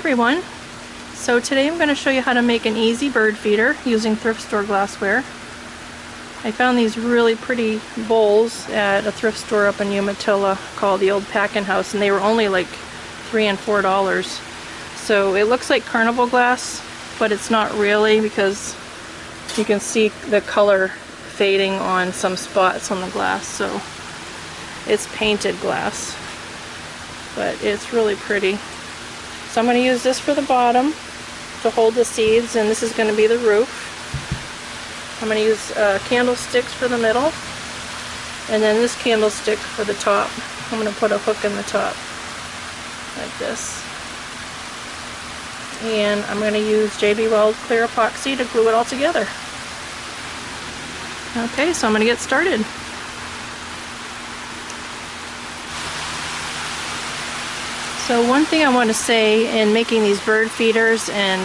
everyone. So today I'm going to show you how to make an easy bird feeder using thrift store glassware. I found these really pretty bowls at a thrift store up in Umatilla called the Old Packin' House, and they were only like $3 and $4. So it looks like carnival glass, but it's not really, because you can see the color fading on some spots on the glass. So it's painted glass, but it's really pretty. So I'm going to use this for the bottom to hold the seeds, and this is going to be the roof. I'm going to use candlesticks for the middle, and then this candlestick for the top. I'm going to put a hook in the top like this. And I'm going to use JB Weld clear epoxy to glue it all together. Okay, so I'm going to get started. So one thing I want to say in making these bird feeders and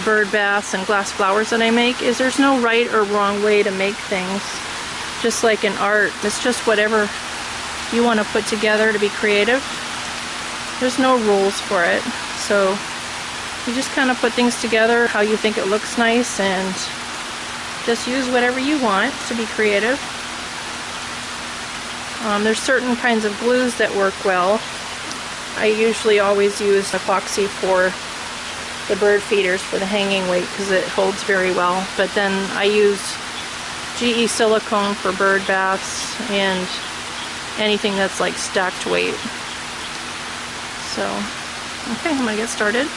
bird baths and glass flowers that I make is there's no right or wrong way to make things. Just like in art, it's just whatever you want to put together to be creative. There's no rules for it. So you just kind of put things together how you think it looks nice, and just use whatever you want to be creative. There's certain kinds of glues that work well. I usually always use epoxy for the bird feeders for the hanging weight because it holds very well. But then I use GE silicone for bird baths and anything that's like stacked weight. So, okay, I'm going to get started.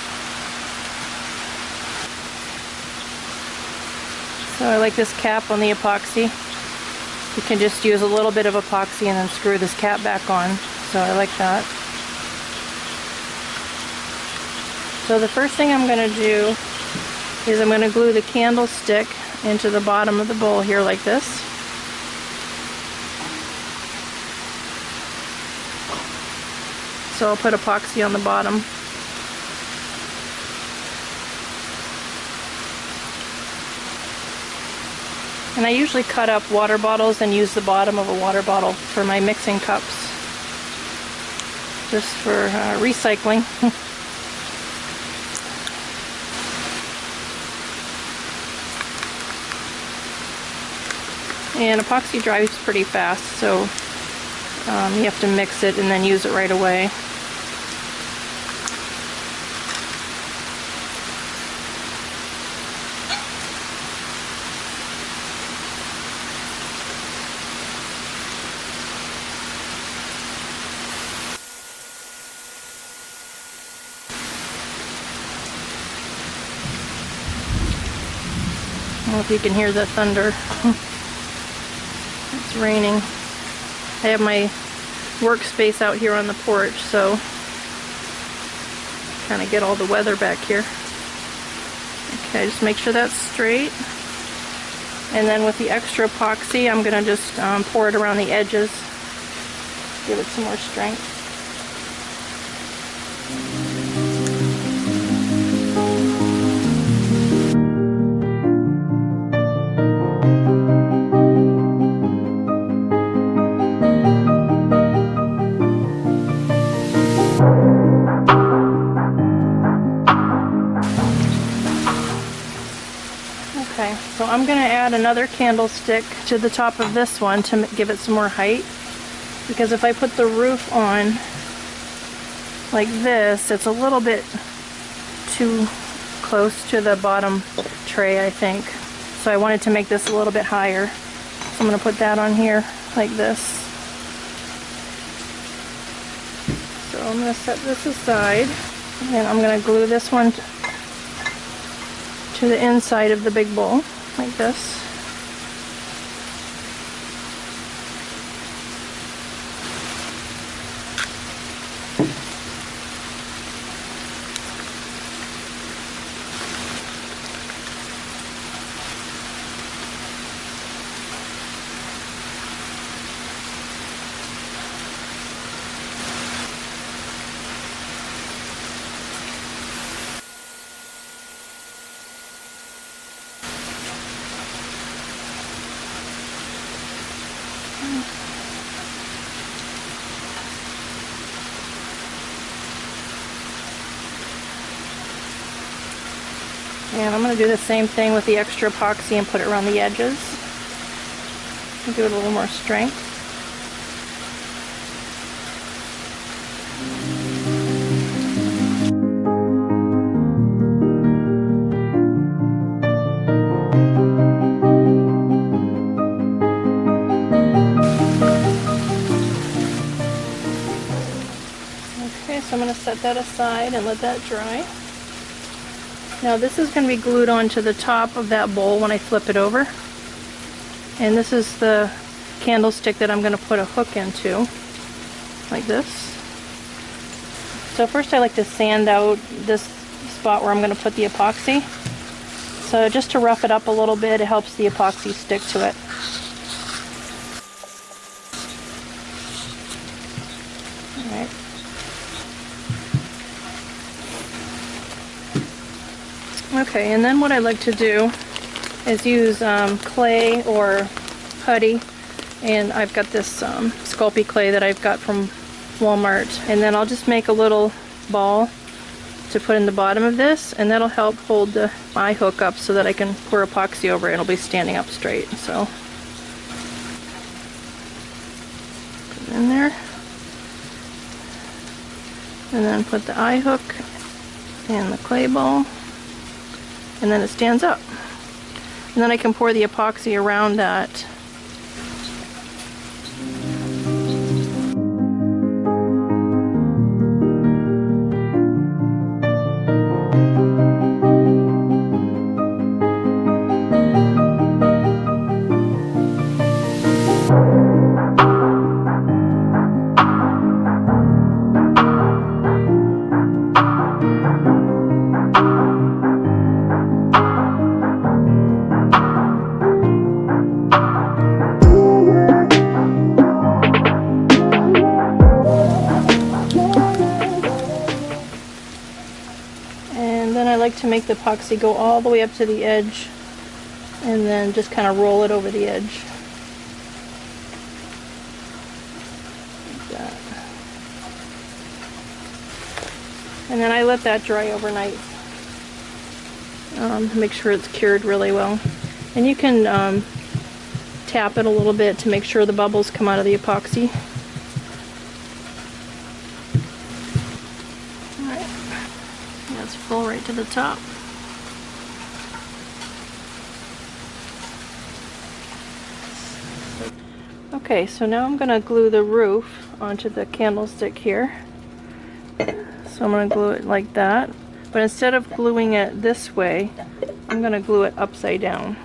So I like this cap on the epoxy. You can just use a little bit of epoxy and then screw this cap back on. So I like that. So the first thing I'm going to do is I'm going to glue the candlestick into the bottom of the bowl here like this. So I'll put epoxy on the bottom. And I usually cut up water bottles and use the bottom of a water bottle for my mixing cups, just for recycling. And epoxy dries pretty fast, so you have to mix it and then use it right away. I don't know if you can hear the thunder. It's raining. I have my workspace out here on the porch, so kind of get all the weather back here. Okay, just make sure that's straight. And then with the extra epoxy, I'm going to just pour it around the edges. Give it some more strength. Okay, so I'm going to add another candlestick to the top of this one to give it some more height, because if I put the roof on like this, it's a little bit too close to the bottom tray, I think. So I wanted to make this a little bit higher. So I'm going to put that on here like this. So I'm going to set this aside, and I'm going to glue this one to the inside of the big bowl, like this. And I'm going to do the same thing with the extra epoxy and put it around the edges. Give it a little more strength. Okay, so I'm going to set that aside and let that dry. Now this is going to be glued onto the top of that bowl when I flip it over. And this is the candlestick that I'm going to put a hook into, like this. So first I like to sand out this spot where I'm going to put the epoxy. So just to rough it up a little bit, it helps the epoxy stick to it. Alright. Okay, and then what I like to do is use clay or putty, and I've got this Sculpey clay that I've got from Walmart, and then I'll just make a little ball to put in the bottom of this, and that'll help hold the eye hook up so that I can pour epoxy over it and it'll be standing up straight. So put it in there, and then put the eye hook and the clay ball, and then it stands up. And then I can pour the epoxy around that. To make the epoxy go all the way up to the edge and then just kind of roll it over the edge like that. And then I let that dry overnight to make sure it's cured really well. And you can tap it a little bit to make sure the bubbles come out of the epoxy. That's full right to the top. Okay, so now I'm going to glue the roof onto the candlestick here. So I'm going to glue it like that. But instead of gluing it this way, I'm going to glue it upside down.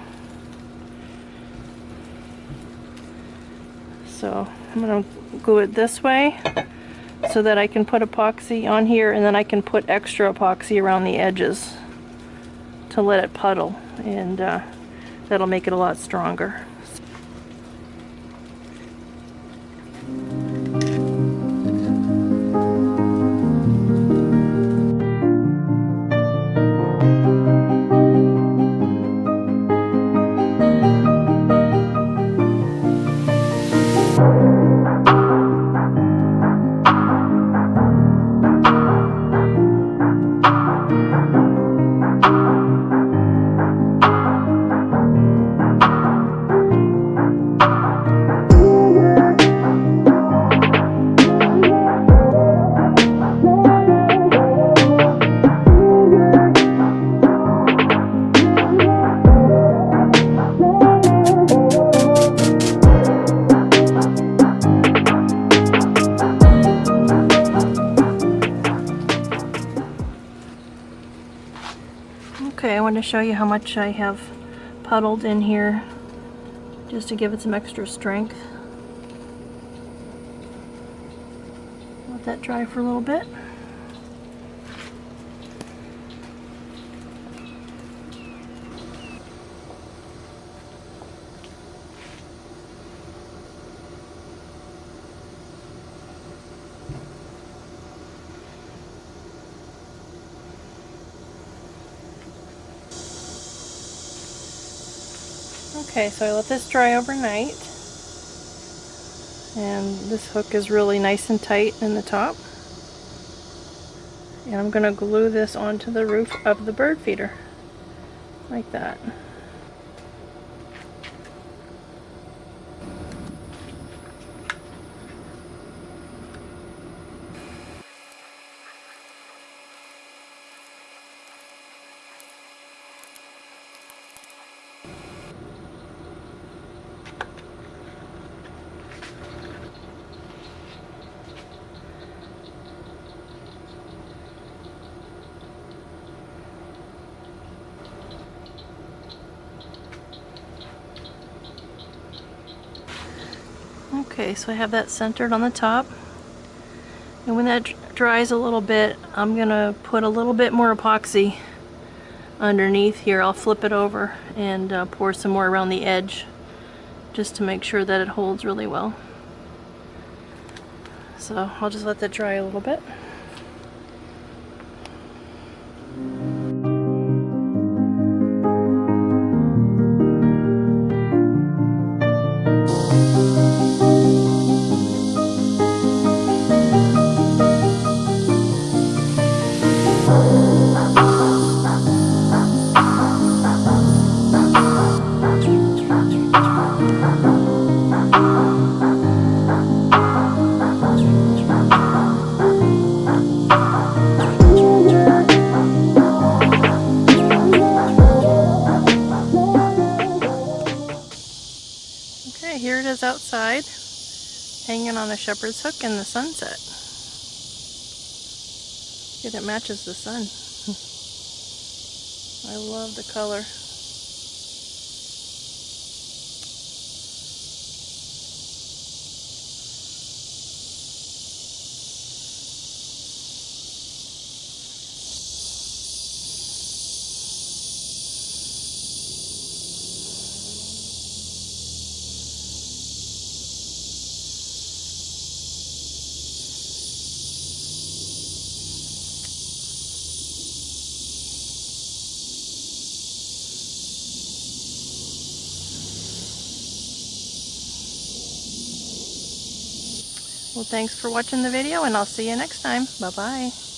So I'm going to glue it this way, so that I can put epoxy on here, and then I can put extra epoxy around the edges to let it puddle, and that'll make it a lot stronger. Okay, I want to show you how much I have puddled in here just to give it some extra strength. Let that dry for a little bit. Okay, so I let this dry overnight, and this hook is really nice and tight in the top, and I'm going to glue this onto the roof of the bird feeder. like that. Okay, so I have that centered on the top, and when that dries a little bit, I'm gonna put a little bit more epoxy underneath here. I'll flip it over and pour some more around the edge just to make sure that it holds really well. So I'll just let that dry a little bit. Okay, here it is outside, hanging on a shepherd's hook in the sunset. It matches the sun. I love the color. Well, thanks for watching the video, and I'll see you next time. Bye-bye.